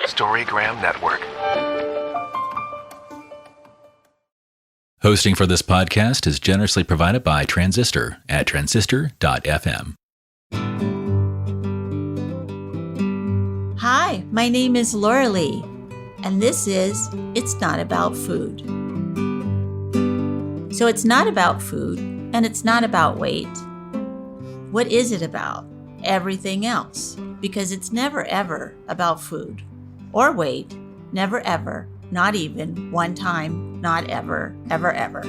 Storygram Network. Hosting for this podcast is generously provided by Transistor at transistor.fm. Hi, my name is Laurelee, and this is It's Not About Food. So it's not about food, and it's not about weight. What is it about? Everything else, because it's never ever about food or weight, never ever, not even one time, not ever, ever, ever.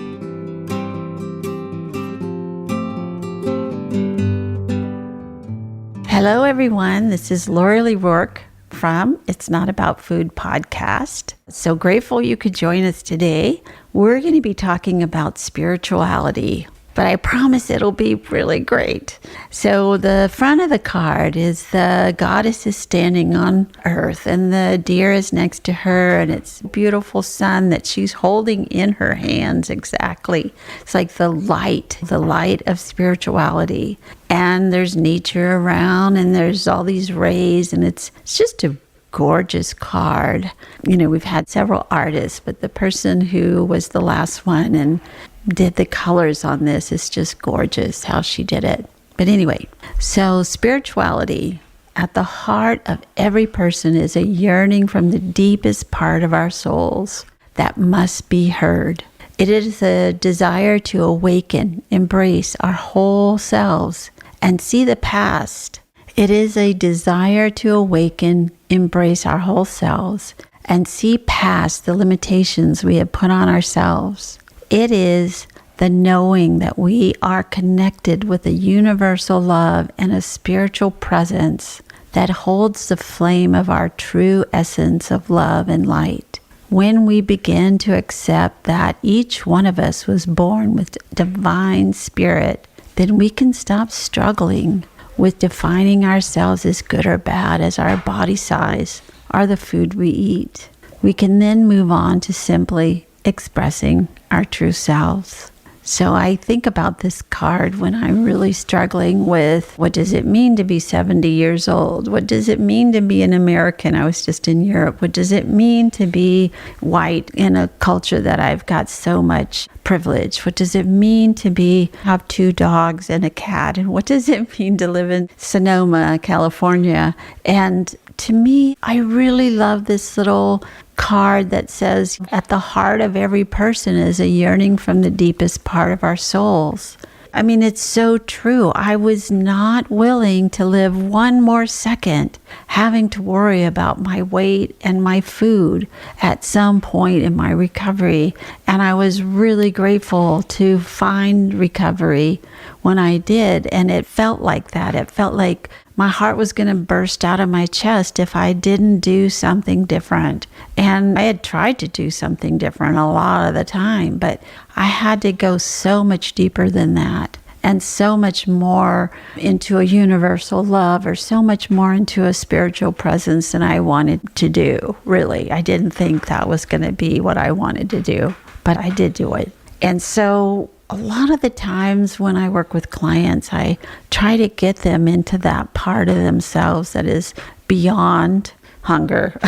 Hello, everyone. This is Laurelee Roark from It's Not About Food podcast. So grateful you could join us today. We're going to be talking about spirituality, but I promise it'll be really great. So the front of the card is the goddess is standing on earth and the deer is next to her, and it's a beautiful sun that she's holding in her hands exactly. It's like the light of spirituality. And there's nature around and there's all these rays, and it's just a gorgeous card. You know, we've had several artists, but the person who was the last one and did the colors on this is just gorgeous how she did it. But anyway, so spirituality at the heart of every person is a yearning from the deepest part of our souls that must be heard. It is a desire to awaken, embrace our whole selves, and see the past. It is a desire to awaken, embrace our whole selves, and see past the limitations we have put on ourselves. It is the knowing that we are connected with a universal love and a spiritual presence that holds the flame of our true essence of love and light. When we begin to accept that each one of us was born with divine spirit, then we can stop struggling with defining ourselves as good or bad, as our body size or the food we eat. We can then move on to simply expressing our true selves. So I think about this card when I'm really struggling with what does it mean to be 70 years old? What does it mean to be an American? I was just in Europe. What does it mean to be white in a culture that I've got so much privilege? What does it mean to have 2 dogs and a cat? And what does it mean to live in Sonoma, California? And to me, I really love this little card that says, at the heart of every person is a yearning from the deepest part of our souls. I mean, it's so true. I was not willing to live one more second having to worry about my weight and my food at some point in my recovery. And I was really grateful to find recovery when I did. And it felt like that. It felt like my heart was going to burst out of my chest if I didn't do something different. And I had tried to do something different a lot of the time, but I had to go so much deeper than that, and so much more into a universal love, or so much more into a spiritual presence than I wanted to do, really. I didn't think that was going to be what I wanted to do, but I did do it. And so a lot of the times when I work with clients, I try to get them into that part of themselves that is beyond hunger,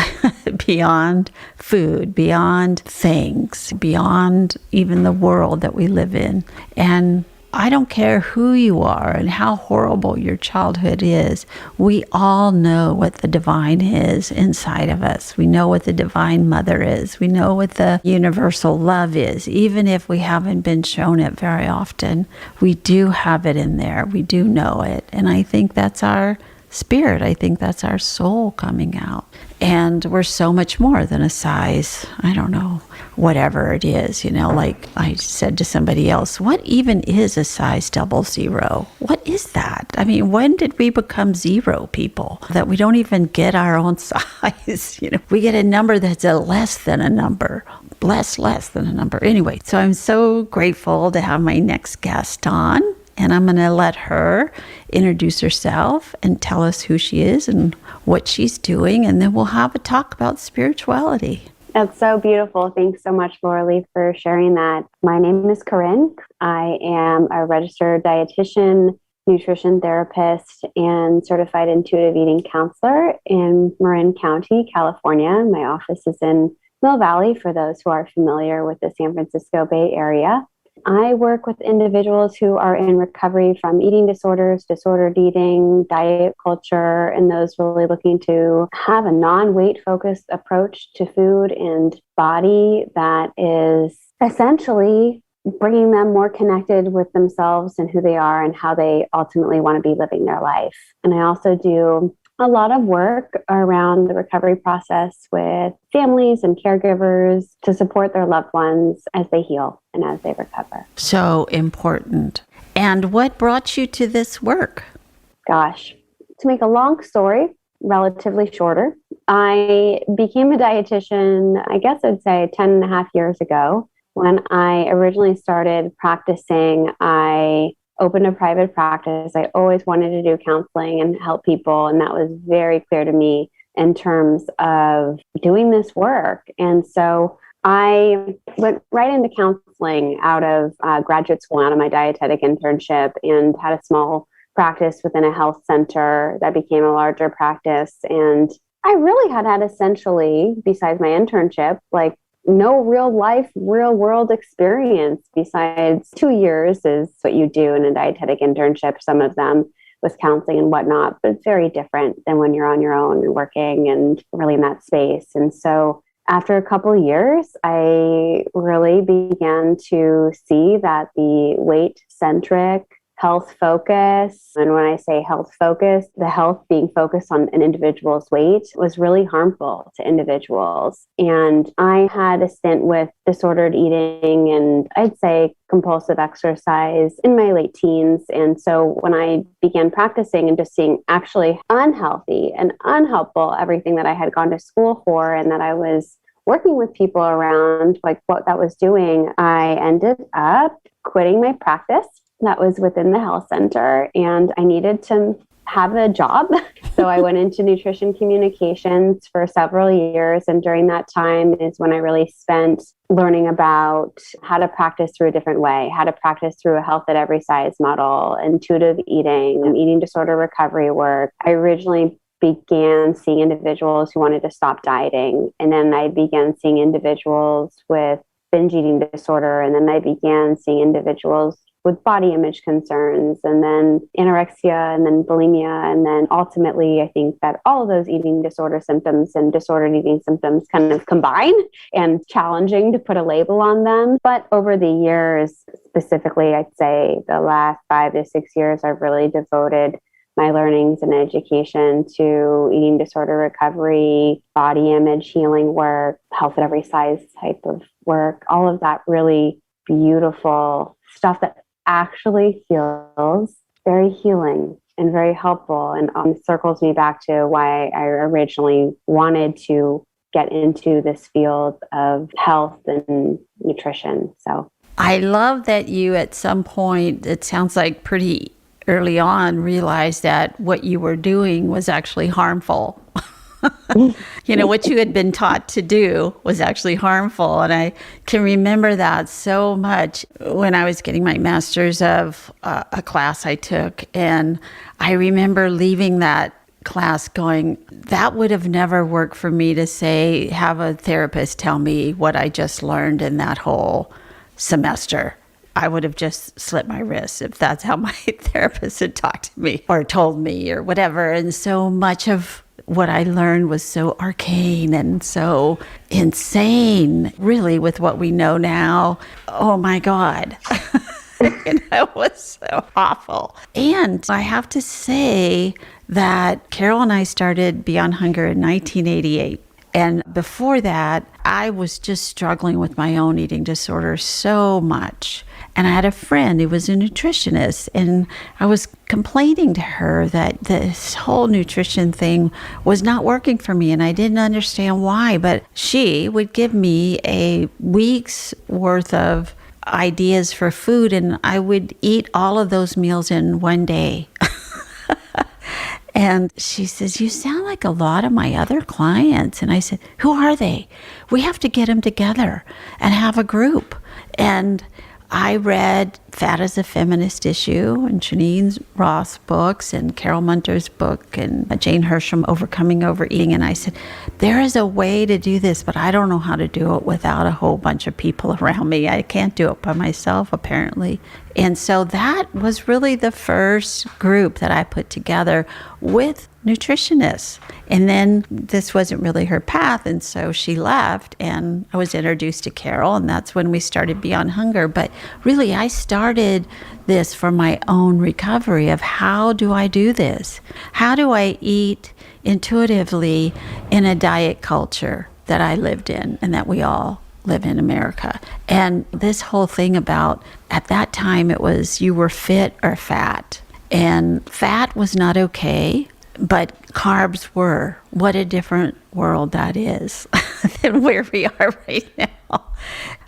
beyond food, beyond things, beyond even the world that we live in. And I don't care who you are and how horrible your childhood is. We all know what the divine is inside of us. We know what the divine mother is. We know what the universal love is. Even if we haven't been shown it very often, we do have it in there. We do know it. And I think that's our spirit. I think that's our soul coming out. And we're so much more than a size, I don't know, whatever it is, like I said to somebody else, what even is a size 00? What is that? I mean, when did we become 0 people? That we don't even get our own size, we get a number that's a less than a number, less than a number. Anyway, so I'm so grateful to have my next guest on. And I'm going to let her introduce herself and tell us who she is and what she's doing. And then we'll have a talk about spirituality. That's so beautiful. Thanks so much, Laurelee, for sharing that. My name is Corinne. I am a registered dietitian, nutrition therapist and certified intuitive eating counselor in Marin County, California. My office is in Mill Valley for those who are familiar with the San Francisco Bay Area. I work with individuals who are in recovery from eating disorders, disordered eating, diet culture, and those really looking to have a non-weight focused approach to food and body that is essentially bringing them more connected with themselves and who they are and how they ultimately want to be living their life. And I also do a lot of work around the recovery process with families and caregivers to support their loved ones as they heal and as they recover. So important. And what brought you to this work? Gosh, to make a long story relatively shorter, I became a dietitian, I guess I'd say 10 and a half years ago. When I originally started practicing, I opened a private practice. I always wanted to do counseling and help people. And that was very clear to me in terms of doing this work. And so I went right into counseling out of graduate school, out of my dietetic internship, and had a small practice within a health center that became a larger practice. And I really had essentially, besides my internship, like no real life, real world experience besides 2 years is what you do in a dietetic internship. Some of them with counseling and whatnot, but it's very different than when you're on your own and working and really in that space. And so after a couple of years, I really began to see that the weight-centric health focus, and when I say health focus, the health being focused on an individual's weight was really harmful to individuals. And I had a stint with disordered eating and I'd say compulsive exercise in my late teens. And so when I began practicing and just seeing actually unhealthy and unhelpful everything that I had gone to school for and that I was working with people around, like what that was doing, I ended up quitting my practice that was within the health center, and I needed to have a job. So I went into nutrition communications for several years. And during that time is when I really spent learning about how to practice through a different way, how to practice through a health at every size model, intuitive eating, and eating disorder recovery work. I originally began seeing individuals who wanted to stop dieting. And then I began seeing individuals with binge eating disorder. And then I began seeing individuals with body image concerns, and then anorexia, and then bulimia. And then ultimately, I think that all of those eating disorder symptoms and disordered eating symptoms kind of combine, and challenging to put a label on them. But over the years, specifically, I'd say the last 5 to 6 years, I've really devoted my learnings and education to eating disorder recovery, body image healing work, health at every size type of work, all of that really beautiful stuff that actually feels very healing and very helpful, and circles me back to why I originally wanted to get into this field of health and nutrition. So I love that you at some point, it sounds like pretty early on, realized that what you were doing was actually harmful. You know, what you had been taught to do was actually harmful. And I can remember that so much when I was getting my master's of a class I took. And I remember leaving that class going, that would have never worked for me to say, have a therapist tell me what I just learned in that whole semester. I would have just slit my wrists if that's how my therapist had talked to me or told me or whatever. And so much of what I learned was so arcane and so insane, really, with what we know now. Oh my God. It was so awful. And I have to say that Carol and I started Beyond Hunger in 1988. And before that, I was just struggling with my own eating disorder so much. And I had a friend who was a nutritionist, and I was complaining to her that this whole nutrition thing was not working for me, and I didn't understand why. But she would give me a week's worth of ideas for food, and I would eat all of those meals in one day. And she says, you sound like a lot of my other clients. And I said, who are they? We have to get them together and have a group. And I read Fat as a Feminist Issue and Janine Ross books and Carol Munter's book and Jane Hersham, Overcoming Overeating. And I said, there is a way to do this, but I don't know how to do it without a whole bunch of people around me. I can't do it by myself, apparently. And so that was really the first group that I put together with nutritionists. And then this wasn't really her path, and so she left, and I was introduced to Carol, and that's when we started Beyond Hunger. But really, I started this for my own recovery of how do I do this? How do I eat intuitively in a diet culture that I lived in and that we all live in America? And this whole thing about, at that time, it was you were fit or fat. And fat was not okay, but carbs were. What a different world that is than where we are right now.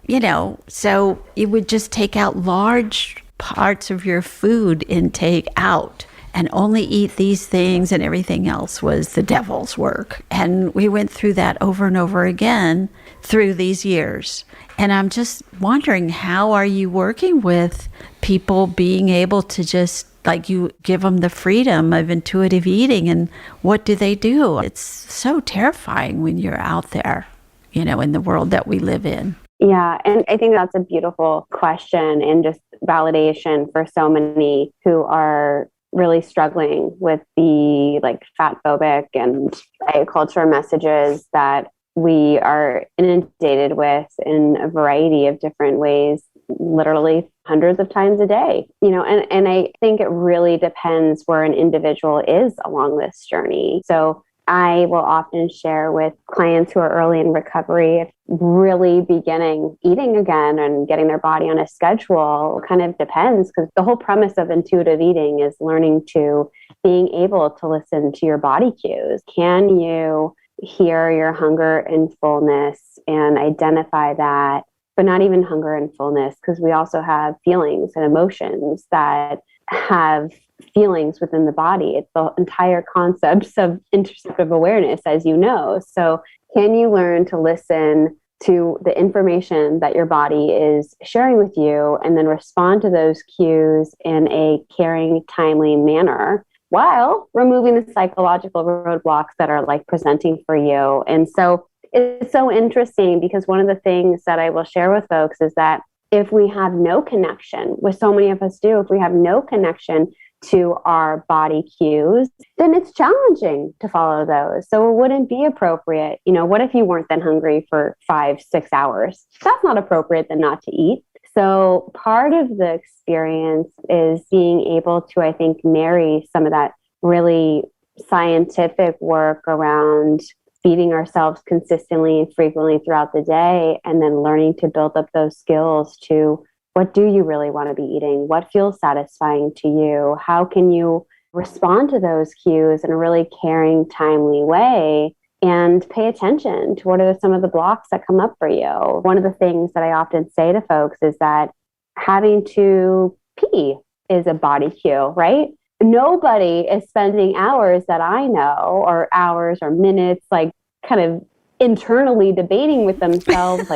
You know, so you would just take out large parts of your food intake out and only eat these things, and everything else was the devil's work. And we went through that over and over again through these years. And I'm just wondering, how are you working with people being able to just, like, you give them the freedom of intuitive eating, and what do they do? It's so terrifying when you're out there, you know, in the world that we live in. Yeah, and I think that's a beautiful question and just validation for so many who are really struggling with the fat phobic and diet culture messages that we are inundated with in a variety of different ways, literally hundreds of times a day. You know, and I think it really depends where an individual is along this journey. So I will often share with clients who are early in recovery, really beginning eating again and getting their body on a schedule kind of depends, because the whole premise of intuitive eating is learning to being able to listen to your body cues. Can you hear your hunger and fullness and identify that, but not even hunger and fullness, because we also have feelings and emotions that have feelings within the body. It's the entire concept of interoceptive awareness, as you know. So can you learn to listen to the information that your body is sharing with you and then respond to those cues in a caring, timely manner while removing the psychological roadblocks that are presenting for you? And so it's so interesting, because one of the things that I will share with folks is that if we have no connection, which so many of us do, if we have no connection to our body cues, then it's challenging to follow those. So it wouldn't be appropriate. You know, what if you weren't then hungry for 5-6 hours? That's not appropriate then not to eat. So part of the experience is being able to, I think, marry some of that really scientific work around feeding ourselves consistently and frequently throughout the day, and then learning to build up those skills to, what do you really want to be eating? What feels satisfying to you? How can you respond to those cues in a really caring, timely way, and pay attention to what are some of the blocks that come up for you? One of the things that I often say to folks is that having to pee is a body cue, right? Nobody is spending hours that I know, or hours or minutes, kind of internally debating with themselves,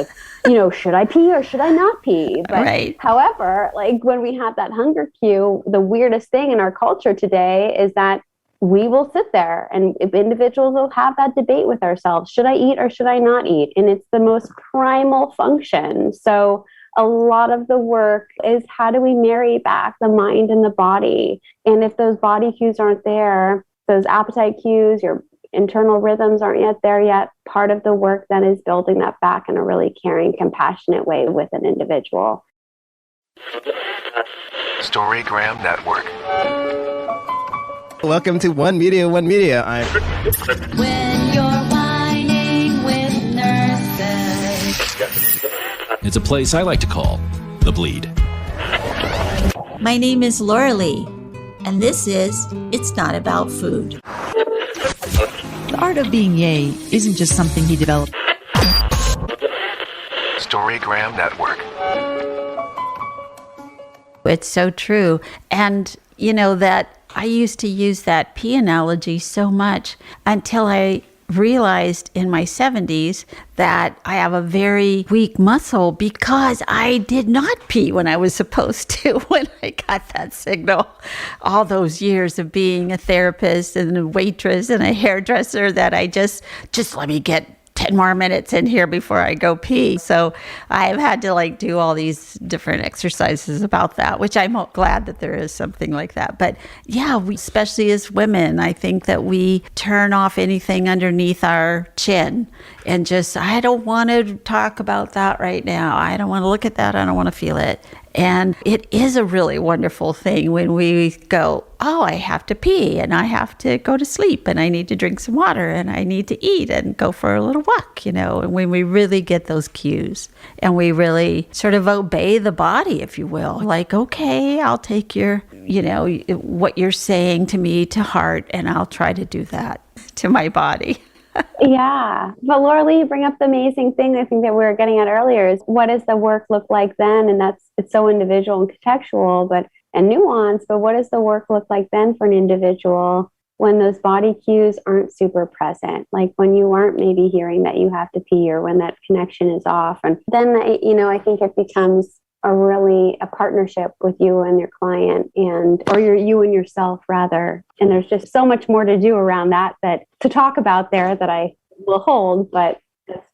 should I pee or should I not pee? But right. However, when we have that hunger cue, the weirdest thing in our culture today is that we will sit there and individuals will have that debate with ourselves. Should I eat or should I not eat? And it's the most primal function. So a lot of the work is, how do we marry back the mind and the body? And if those body cues aren't there, those appetite cues, your internal rhythms aren't yet there yet, part of the work then is building that back in a really caring, compassionate way with an individual. Storygram Network. Welcome to One Media, One Media. When you're whining with nurses. It's a place I like to call The Bleed. My name is Laurelee, and this is It's Not About Food. The art of being yay isn't just something he developed. Storygram Network. It's so true. And, that I used to use that pee analogy so much until I realized in my 70s that I have a very weak muscle because I did not pee when I was supposed to when I got that signal. All those years of being a therapist and a waitress and a hairdresser that I just let me get 10 more minutes in here before I go pee. So I've had to do all these different exercises about that, which I'm glad that there is something like that. But yeah, we, especially as women, I think that we turn off anything underneath our chin and just, I don't want to talk about that right now. I don't want to look at that. I don't want to feel it. And it is a really wonderful thing when we go, oh, I have to pee and I have to go to sleep and I need to drink some water and I need to eat and go for a little walk, and when we really get those cues and we really sort of obey the body, if you will, okay, I'll take your, what you're saying to me to heart and I'll try to do that to my body. Yeah. But Laurelee, you bring up the amazing thing I think that we were getting at earlier is what does the work look like then? And it's so individual and contextual and nuanced, but what does the work look like then for an individual when those body cues aren't super present? Like when you aren't maybe hearing that you have to pee or when that connection is off. And then, I think it becomes a partnership with you and your client or you and yourself rather. And there's just so much more to do around that to talk about there that I will hold, but it's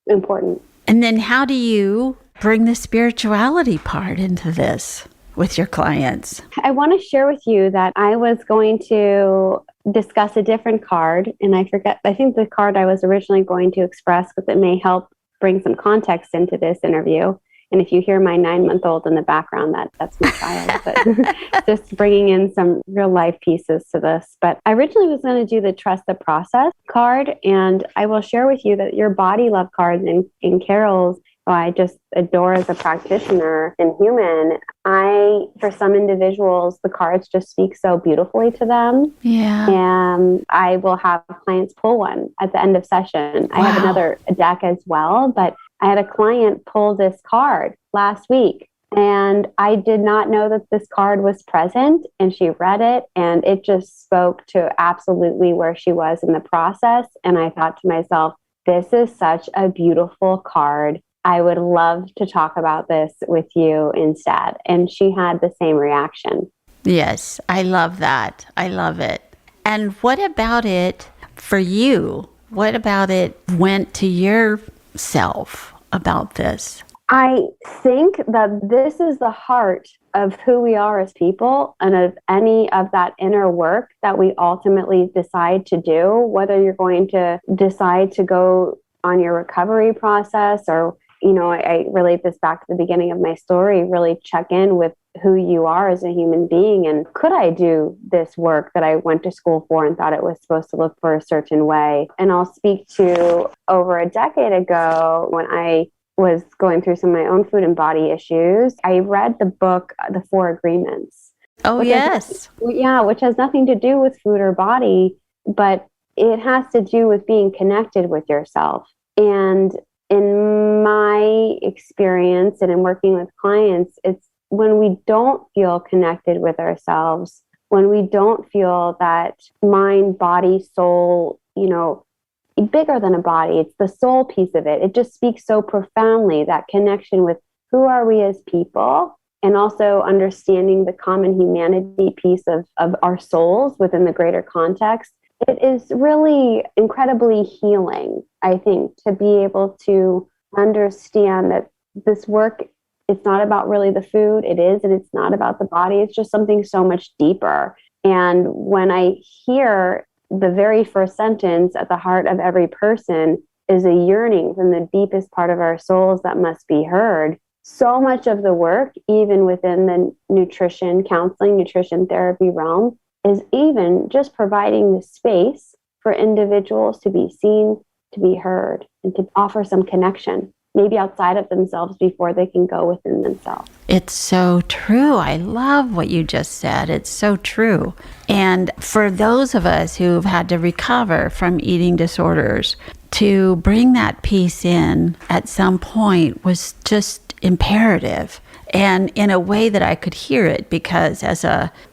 important. And then how do you bring the spirituality part into this with your clients? I want to share with you that I was going to discuss a different card and I think the card I was originally going to express because it may help bring some context into this interview. And if you hear my 9-month-old in the background, that's my child, but just bringing in some real life pieces to this. But I originally was going to do the Trust the Process card. And I will share with you that your body love card in Carol's, who I just adore as a practitioner and human. For some individuals, the cards just speak so beautifully to them. Yeah. And I will have clients pull one at the end of session. Wow. I have another deck as well, but I had a client pull this card last week and I did not know that this card was present, and she read it and it just spoke to absolutely where she was in the process. And I thought to myself, this is such a beautiful card. I would love to talk about this with you instead. And she had the same reaction. Yes, I love that. I love it. And what about it for you? What about it went to yourself about this? I think that this is the heart of who we are as people and of any of that inner work that we ultimately decide to do, whether you're going to decide to go on your recovery process or, I relate this back to the beginning of my story, really check in with who you are as a human being. And could I do this work that I went to school for and thought it was supposed to look for a certain way? And I'll speak to over a decade ago when I was going through some of my own food and body issues. I read the book, The 4 Agreements. Oh, yes. Which has nothing to do with food or body, but it has to do with being connected with yourself. And in my experience and in working with clients, it's when we don't feel connected with ourselves, when we don't feel that mind, body, soul, bigger than a body, it's the soul piece of it. It just speaks so profoundly, that connection with who are we as people, and also understanding the common humanity piece of our souls within the greater context. It is really incredibly healing, I think, to be able to understand that this work, it's not about really the food. It is, and it's not about the body. It's just something so much deeper. And when I hear the very first sentence, at the heart of every person is a yearning from the deepest part of our souls that must be heard. So much of the work, even within the nutrition counseling, nutrition therapy realm, is even just providing the space for individuals to be seen, to be heard, and to offer some connection, maybe outside of themselves before they can go within themselves. It's so true. I love what you just said. It's so true. And for those of us who've had to recover from eating disorders, to bring that piece in at some point was just imperative. And in a way that I could hear it, because as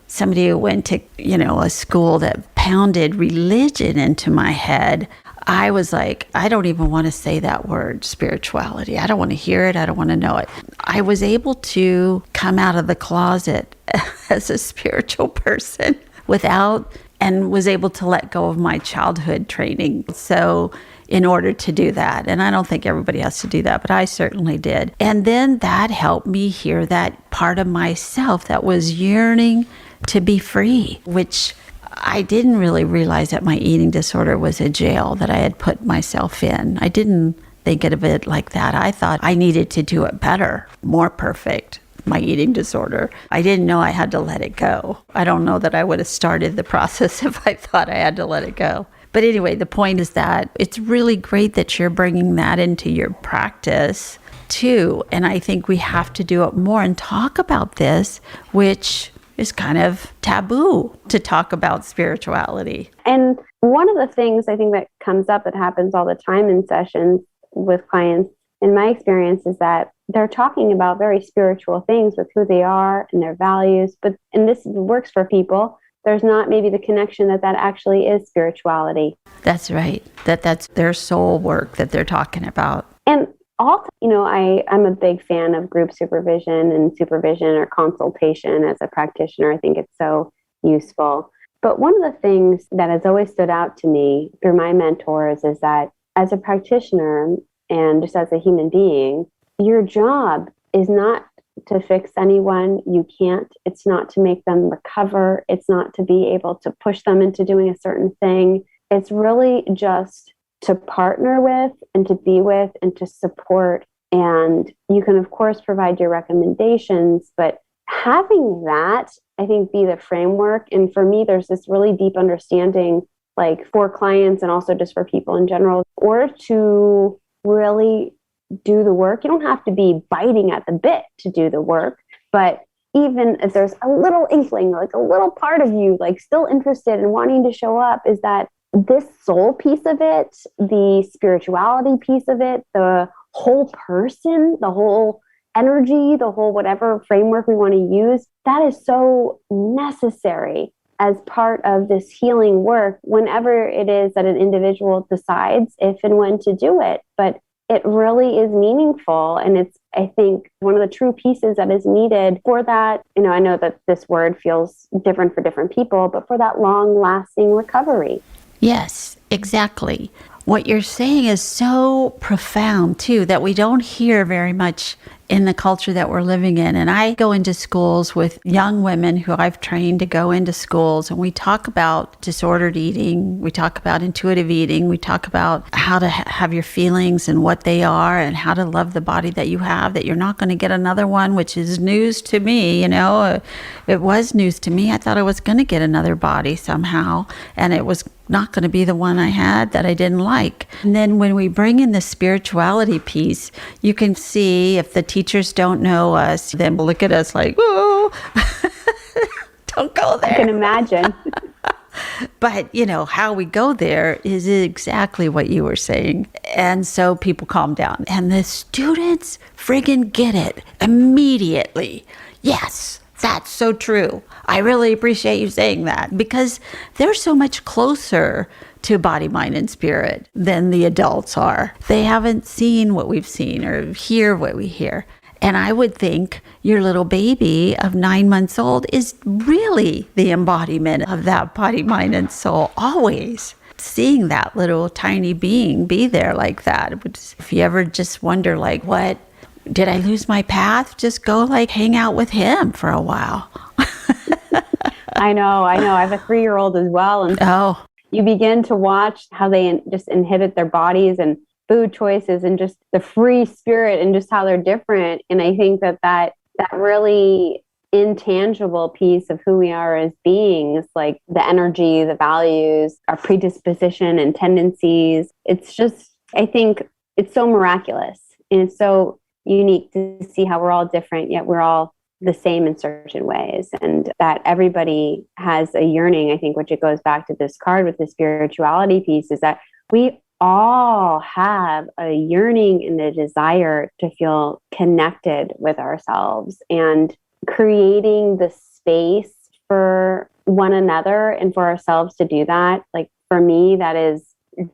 somebody who went to, a school that pounded religion into my head, I was like, I don't even want to say that word, spirituality. I don't want to hear it. I don't want to know it. I was able to come out of the closet as a spiritual person and was able to let go of my childhood training. So in order to do that, and I don't think everybody has to do that, but I certainly did. And then that helped me hear that part of myself that was yearning to be free, which I didn't really realize that my eating disorder was a jail that I had put myself in. I didn't think of it like that. I thought I needed to do it better, more perfect, my eating disorder. I didn't know I had to let it go. I don't know that I would have started the process if I thought I had to let it go. But anyway, the point is that it's really great that you're bringing that into your practice too. And I think we have to do it more and talk about this, which is kind of taboo to talk about spirituality. And one of the things I think that comes up that happens all the time in sessions with clients, in my experience, is that they're talking about very spiritual things with who they are and their values. And this works for people. There's not maybe the connection that actually is spirituality. That's right. That's their soul work that they're talking about. And also, I'm a big fan of group supervision or consultation as a practitioner. I think it's so useful. But one of the things that has always stood out to me through my mentors is that as a practitioner and just as a human being, your job is not to fix anyone. You can't. It's not to make them recover. It's not to be able to push them into doing a certain thing. It's really just to partner with and to be with and to support. And you can, of course, provide your recommendations, but having that, I think, be the framework. And for me, there's this really deep understanding, like for clients and also just for people in general, or to really do the work. You don't have to be biting at the bit to do the work, but even if there's a little inkling, like a little part of you, like still interested in wanting to show up, is that this soul piece of it, the spirituality piece of it, the whole person, the whole energy, the whole whatever framework we want to use, that is so necessary as part of this healing work whenever it is that an individual decides if and when to do it. But it really is meaningful. And it's, I think, one of the true pieces that is needed for that. I know that this word feels different for different people, but for that long-lasting recovery. Yes, exactly. What you're saying is so profound, too, that we don't hear very much in the culture that we're living in. And I go into schools with young women who I've trained to go into schools, and we talk about disordered eating, we talk about intuitive eating, we talk about how to have your feelings and what they are, and how to love the body that you have, that you're not going to get another one, which is news to me. It was news to me. I thought I was going to get another body somehow, and it was not going to be the one I had that I didn't like. And then when we bring in the spirituality piece, you can see if the teachers don't know us, then look at us like, whoa, don't go there. I can imagine. But, how we go there is exactly what you were saying. And so people calm down. And the students friggin' get it immediately. Yes, that's so true. I really appreciate you saying that, because they're so much closer to body, mind, and spirit than the adults are. They haven't seen what we've seen or hear what we hear. And I would think your little baby of 9 months old is really the embodiment of that body, mind, and soul, always. Seeing that little tiny being be there like that. If you ever just wonder, like, what, did I lose my path? Just go hang out with him for a while. I know. I have a 3-year-old as well. And you begin to watch how they just inhibit their bodies and food choices and just the free spirit and just how they're different. And I think that really intangible piece of who we are as beings, like the energy, the values, our predisposition and tendencies, it's just, I think it's so miraculous. And it's so unique to see how we're all different, yet we're all the same in certain ways, and that everybody has a yearning. I think, which it goes back to this card with the spirituality piece, is that we all have a yearning and a desire to feel connected with ourselves, and creating the space for one another and for ourselves to do that. Like for me, that is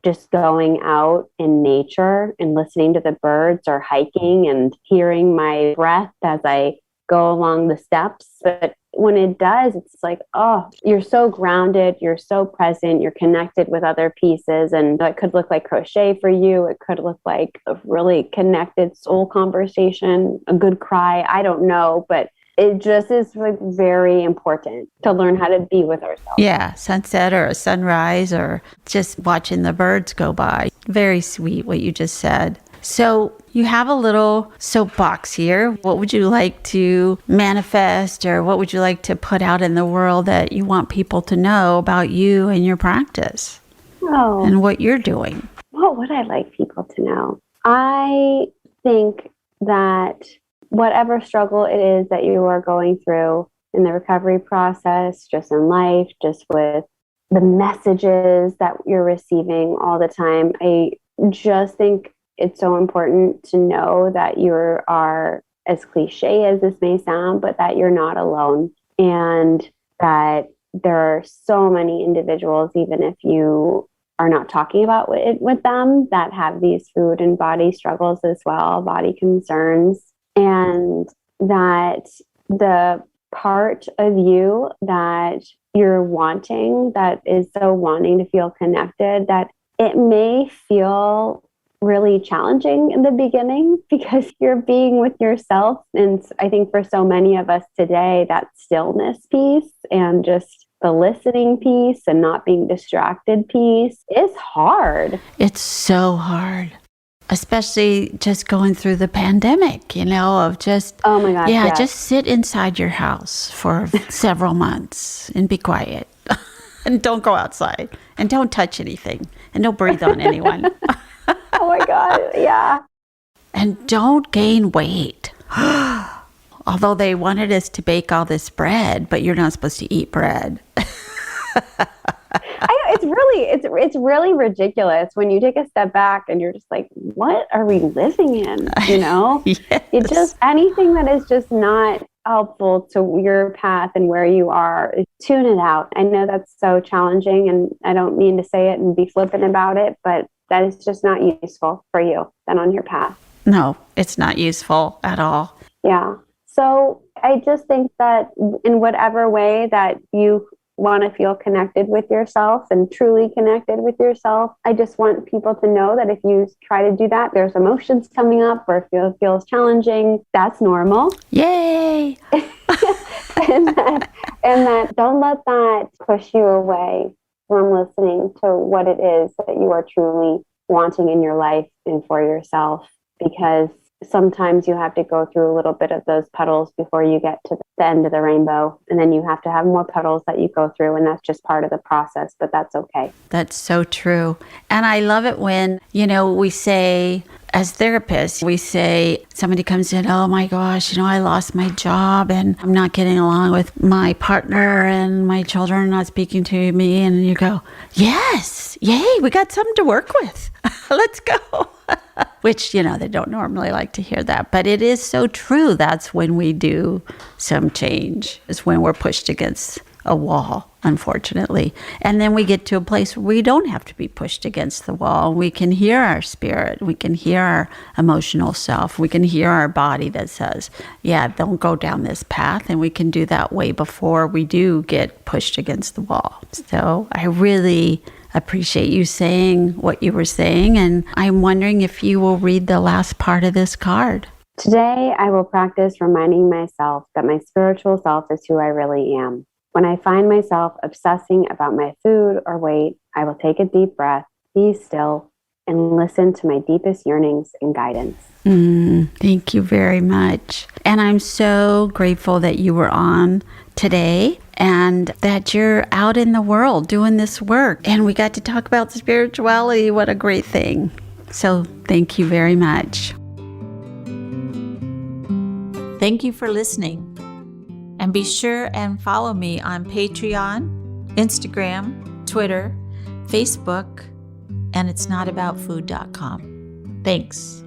just going out in nature and listening to the birds or hiking and hearing my breath as I go along the steps. But when it does, it's like, oh, you're so grounded, you're so present, you're connected with other pieces. And it could look like crochet for you. It could look like a really connected soul conversation, a good cry. I don't know, but it just is like very important to learn how to be with ourselves. Yeah, sunset or a sunrise or just watching the birds go by. Very sweet what you just said. So you have a little soapbox here. What would you like to manifest, or what would you like to put out in the world that you want people to know about you and your practice and what you're doing? What would I like people to know? I think that whatever struggle it is that you are going through in the recovery process, just in life, just with the messages that you're receiving all the time, I just think it's so important to know that you are, as cliche as this may sound, but that you're not alone, and that there are so many individuals, even if you are not talking about it with them, that have these food and body struggles as well, body concerns, and that the part of you that you're wanting, that is so wanting to feel connected, that it may feel really challenging in the beginning because you're being with yourself. And I think for so many of us today, that stillness piece and just the listening piece and not being distracted piece is hard. It's so hard, especially just going through the pandemic, of just, oh my gosh, yes. Just sit inside your house for several months and be quiet and don't go outside and don't touch anything and don't breathe on anyone. Oh my God, yeah. And don't gain weight. Although they wanted us to bake all this bread, but you're not supposed to eat bread. It's really ridiculous when you take a step back and you're just like, what are we living in? Yes. It just, anything that is just not helpful to your path and where you are, tune it out. I know that's so challenging, and I don't mean to say it and be flippant about it, but that is just not useful for you then on your path. No, it's not useful at all. Yeah. So I just think that in whatever way that you want to feel connected with yourself and truly connected with yourself, I just want people to know that if you try to do that, there's emotions coming up or it feels challenging, that's normal. Yay! and that don't let that push you away from listening to what it is that you are truly wanting in your life and for yourself, because sometimes you have to go through a little bit of those puddles before you get to the end of the rainbow. And then you have to have more puddles that you go through. And that's just part of the process, but that's okay. That's so true. And I love it when, we say, as therapists, we say, somebody comes in, oh my gosh, I lost my job and I'm not getting along with my partner and my children are not speaking to me. And you go, yes, yay, we got something to work with. Let's go. Which, they don't normally like to hear that. But it is so true. That's when we do some change, is when we're pushed against a wall, unfortunately. And then we get to a place where we don't have to be pushed against the wall. We can hear our spirit. We can hear our emotional self. We can hear our body that says, yeah, don't go down this path. And we can do that way before we do get pushed against the wall. So I really appreciate you saying what you were saying. And I'm wondering if you will read the last part of this card. Today, I will practice reminding myself that my spiritual self is who I really am. When I find myself obsessing about my food or weight, I will take a deep breath, be still, and listen to my deepest yearnings and guidance. Thank you very much. And I'm so grateful that you were on today and that you're out in the world doing this work. And we got to talk about spirituality. What a great thing. So thank you very much. Thank you for listening. And be sure and follow me on Patreon, Instagram, Twitter, Facebook, and itsnotaboutfood.com. Thanks.